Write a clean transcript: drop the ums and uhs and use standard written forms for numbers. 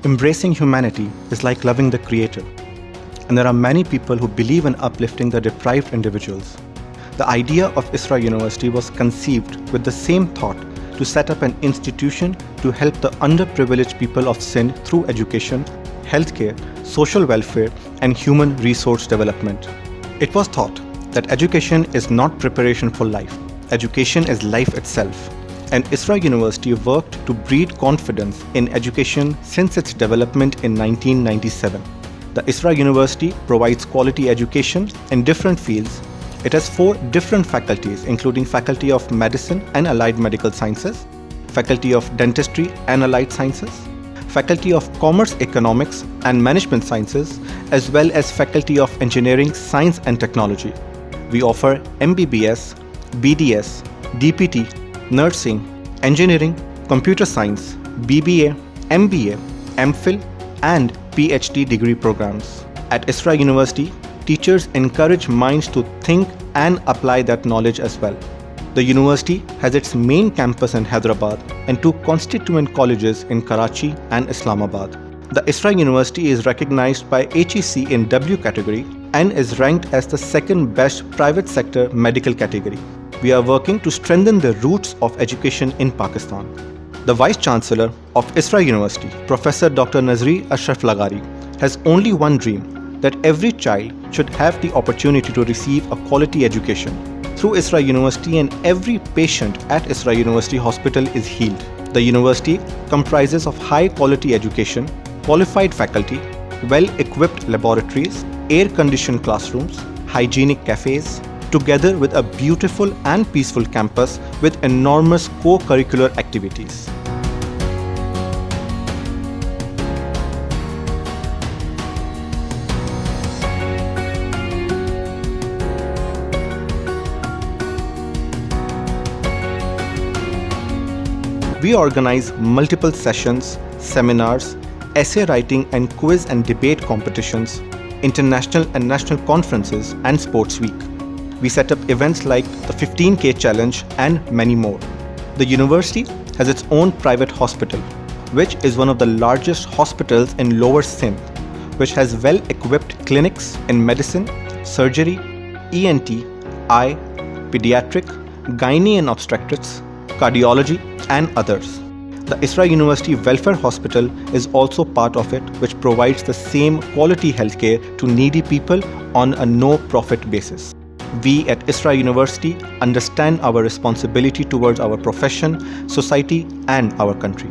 Embracing humanity is like loving the Creator. And there are many people who believe in uplifting the deprived individuals. The idea of Isra University was conceived with the same thought to set up an institution to help the underprivileged people of Sindh through education, healthcare, social welfare, and human resource development. It was thought that education is not preparation for life. Education is life itself. And Isra University worked to breed confidence in education since its development in 1997. The Isra University provides quality education in different fields. It has 4 different faculties, including Faculty of Medicine and Allied Medical Sciences, Faculty of Dentistry and Allied Sciences, Faculty of Commerce, Economics and Management Sciences, as well as Faculty of Engineering, Science and Technology. We offer MBBS, BDS, DPT, Nursing, Engineering, Computer Science, BBA, MBA, MPhil, and PhD degree programs. At Isra University, teachers encourage minds to think and apply that knowledge as well. The university has its main campus in Hyderabad and 2 constituent colleges in Karachi and Islamabad. The Isra University is recognized by HEC in W category and is ranked as the 2nd best private sector medical category. We are working to strengthen the roots of education in Pakistan. The Vice Chancellor of Isra University, Professor Dr. Nazir Ashraf Laghari, has only one dream, that every child should have the opportunity to receive a quality education. Through Isra University, and every patient at Isra University Hospital is healed. The university comprises of high-quality education, qualified faculty, well-equipped laboratories, air-conditioned classrooms, hygienic cafes, together with a beautiful and peaceful campus with enormous co-curricular activities. We organize multiple sessions, seminars, essay writing and quiz and debate competitions, international and national conferences, and sports week. We set up events like the 15K challenge and many more. The university has its own private hospital, which is one of the largest hospitals in Lower Sindh, which has well-equipped clinics in medicine, surgery, ENT, eye, pediatric, gynae and obstetrics, cardiology, and others. The Isra University Welfare Hospital is also part of it, which provides the same quality healthcare to needy people on a no-profit basis. We at Isra University understand our responsibility towards our profession, society, and our country.